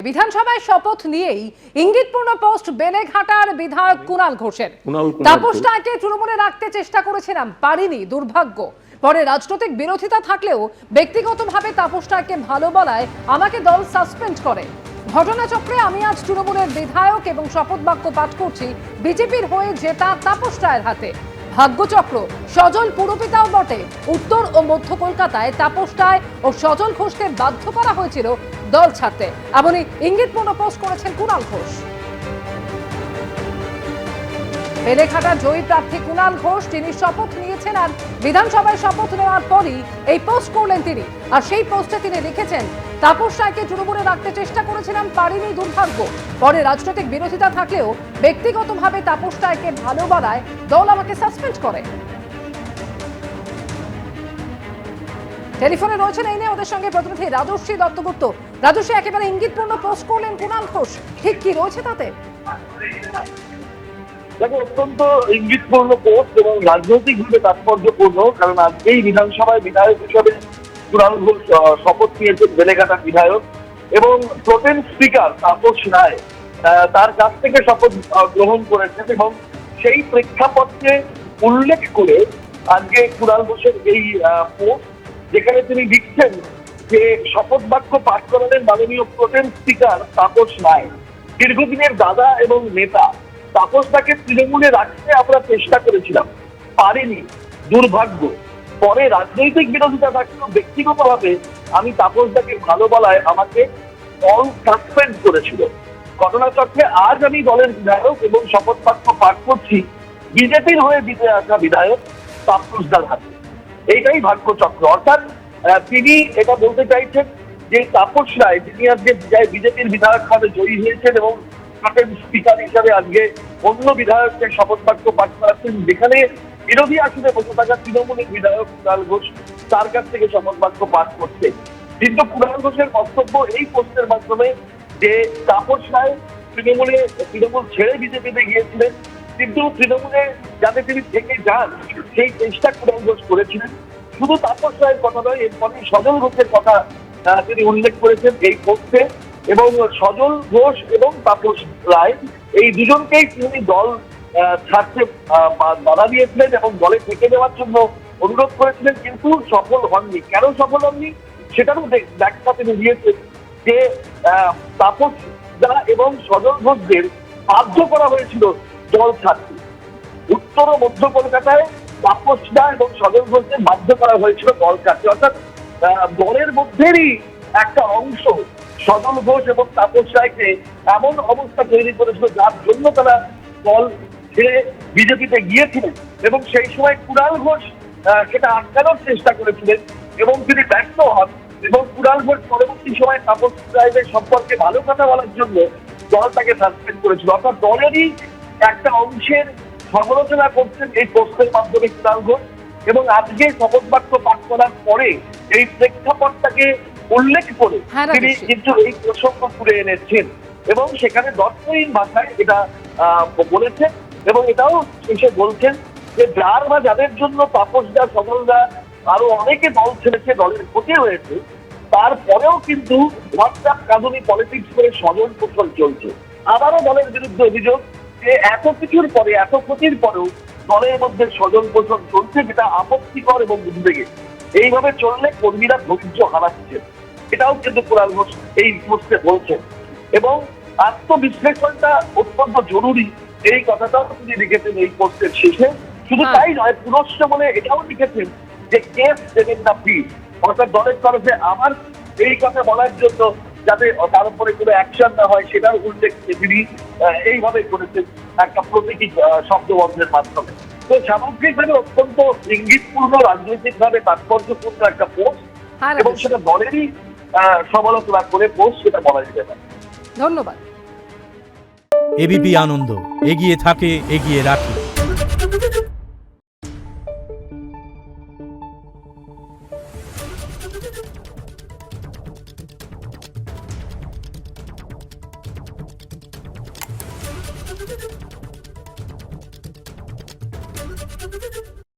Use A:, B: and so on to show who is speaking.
A: বিধানসভায় শপথ নিয়েই ইঙ্গিতপূর্ণ পোস্ট বেলেঘাটার বিধায়ক কুণাল ঘোষের। তাপসটাকে তৃণমূলে রাখতে চেষ্টা করেছিলাম, পারিনি, দুর্ভাগ্য। পরে রাজনৈতিক বিরোধিতা থাকলেও ব্যক্তিগতভাবে তাপসটাকে ভালো বলায় আমাকে দল সাসপেন্ড করে। ঘটনাচক্রে আমি আজ তৃণমূলের বিধায়ক এবং শপথ বাক্য পাঠ করছি বিজেপির হয়ে জেতা তাপস রায়ের হাতে। ভাগ্যচক্র, সজল পুরপিতাও বটে। উত্তর ও মধ্য কলকাতায় তাপস রায় ও সজল ঘোষকে বাধ্য করা হয়েছিল দল ছাড়তে, এমনই ইঙ্গিতপূর্ণ পোস্ট করেছেন কুণাল ঘোষ। বেলেঘাটা জয়ী প্রার্থী কুণাল ঘোষ, তিনি শপথ নিয়েছেন আর বিধানসভায় শপথ নেওয়ার পরই এই পোস্ট করলেন তিনি। আর সেই পোস্টে তিনি লিখেছেন, তাপস রায়কে তৃণমূলে রাখতে চেষ্টা করেছিলাম, পারিনি, দুর্ভাগ্য। পরে রাজনৈতিক বিরোধিতা থাকলেও ব্যক্তিগতভাবে তাপস রায়কে ভালো বলায় দল আমাকে সাসপেন্ড করে। টেলিফোনে রয়েছেন এই নিয়ে ওদের সঙ্গে প্রতিনিধি রাজশ্রী দত্তগুপ্ত। রাজশ্রী, একেবারে ইঙ্গিতপূর্ণ পোস্ট করলেন কুণাল ঘোষ, ঠিক কি রয়েছে তাতে?
B: দেখো, অত্যন্ত ইঙ্গিতপূর্ণ পোস্ট এবং রাজনৈতিকভাবে তাৎপর্যপূর্ণ, কারণ আজকেই বিধানসভায় বিধায়ক হিসেবে কুণাল ঘোষ শপথ নিয়েছেন বেলেঘাটার বিধায়ক, এবং প্রোটেম স্পিকার তাপস রায় তার কাছ থেকে শপথ গ্রহণ করেছেন। এবং সেই প্রেক্ষাপটকে উল্লেখ করে আজকে কুণাল ঘোষের এই পোস্ট, যেখানে তিনি লিখছেন যে শপথ বাক্য পাঠ করালেন মাননীয় প্রোটেম স্পিকার তাপস রায়। দীর্ঘদিনের দাদা এবং নেতা তাপসটাকে তৃণমূলে রাখতে আমরা চেষ্টা করেছিলাম, পারিনি, দুর্ভাগ্য। পরে রাজনৈতিক বিরোধিতা থাকলেও ব্যক্তিগতভাবে আমি তাপসটাকে ভালো বলায় আমাকে দল সাসপেন্ড করেছিল। ঘটনাচক্রে আজ আমি দলের বিধায়ক এবং শপথ বাক্য পাঠ করছি বিজেপির হয়ে জিতে আসা বিধায়ক তাপসদার হাতে। এইটাই ভাগ্যচক্র। অর্থাৎ তিনি এটা বলতে চাইছেন যে তাপস রায়, যিনি আজকে বিজেপির বিধায়ক ভাবে জয়ী হয়েছেন এবং স্পিকার হিসাবে আজকে অন্য বিধায়ককে শপথ বাক্য পাঠ করাচ্ছেন, যেখানে বিরোধী আসনে বসে থাকা তৃণমূলের বিধায়ক কুণাল ঘোষ তার কাছ থেকে শপথ বাক্য পাঠ করছে। কিন্তু কুণাল ঘোষের বক্তব্য এই পোস্টের মাধ্যমে যে তাপস রায় তৃণমূল ছেড়ে বিজেপিতে গিয়েছিলেন, কিন্তু তৃণমূলে যাতে তিনি থেকে যান সেই চেষ্টা কুণাল ঘোষ করেছিলেন। শুধু তাপস রায়ের কথা নয়, এরপরে সজল ঘোষের কথা তিনি উল্লেখ করেছেন এই পোস্টে। এবং সজল ঘোষ এবং তাপস রায় এই দুজনকেই তিনি দল ছাড়তে বাধা দিয়েছিলেন এবং দলে থেকে দেওয়ার জন্য অনুরোধ করেছিলেন, কিন্তু সফল হননি। কেন সফল হননি সেটারও ব্যাখ্যা তিনি দিয়েছেন যে তাপস দা এবং সজল ঘোষদের বাধ্য করা হয়েছিল দল ছাড়তে। উত্তর ও মধ্য কলকাতায় তাপস দা এবং সজল ঘোষদের বাধ্য করা হয়েছিল দল ছাড়তে। অর্থাৎ দলের মধ্যেরই একটা অংশ সজল ঘোষ এবং তাপস রায়কে এমন অবস্থা তৈরি করেছিল যার জন্য তারা দল ছেড়ে বিজেপিতে গিয়েছিলেন। এবং সেই সময় কুণাল ঘোষ সেটা আটকানোর চেষ্টা করেছিলেন এবং তিনি ব্যর্থ হন। এবং কুণাল ঘোষ পরবর্তী সময় তাপস রায়দের সম্পর্কে ভালো কথা বলার জন্য দল তাকে সাসপেন্ড করেছিল। অর্থাৎ দলেরই একটা অংশের সমালোচনা করছেন এই পোস্টের মাধ্যমে কুণাল ঘোষ। এবং আজকে শপথ বাক্য পাঠ করার পরে এই প্রেক্ষাপটটাকে উল্লেখ করে তিনি কিন্তু এই প্রসঙ্গ তুলে এনেছেন এবং সেখানে দর্শহীন ভাষায় এটা বলেছেন। এবং এটাও শেষে বলছেন যে যার বা যাদের জন্য তাপসদা, সজলদা আরো অনেকে দল ছেড়েছে, দলের ক্ষতি হয়েছে, তারপরেও কিন্তু হোয়াটসঅ্যাপ কাঁদুনি পলিটিক্স করে স্বজন পোষণ চলছে। আবারও দলের বিরুদ্ধে অভিযোগ যে এত কিছুর পরে, এত ক্ষতির পরেও দলের মধ্যে স্বজন পোষণ চলছে, যেটা আপত্তিকর এবং উদ্বেগে। এইভাবে চললে কর্মীরা ধৈর্য হারাচ্ছেন, এটাও কিন্তু কুণাল ঘোষ এই পোস্টে বলছেন। এবং আত্মবিশ্লেষণটা অত্যন্ত জরুরি, এই কথাটাও তিনি লিখেছেন এই পোস্টের শেষে। শুধু তাই নয়, পুনশ্চ বলে এটাও লিখেছেন যে কেস দেবেন না প্লিজ। অর্থাৎ দলের তরফে আমার এই কথা বলার জন্য যাতে তার উপরে কোনো অ্যাকশন না হয় সেটার উল্লেখ তিনি এইভাবে করেছেন একটা প্রতীকী শব্দবন্ধের মাধ্যমে। তো সামগ্রিকভাবে অত্যন্ত ইঙ্গিতপূর্ণ, রাজনৈতিকভাবে তাৎপর্যপূর্ণ একটা পোস্ট এবং সেটা দলেরই সমালোচনা করে পোস্ট, সেটা বলা যেতে পারে।
A: ধন্যবাদ।
C: এবিপি আনন্দ, এগিয়ে থাকে, এগিয়ে রাখে।
D: Thank you.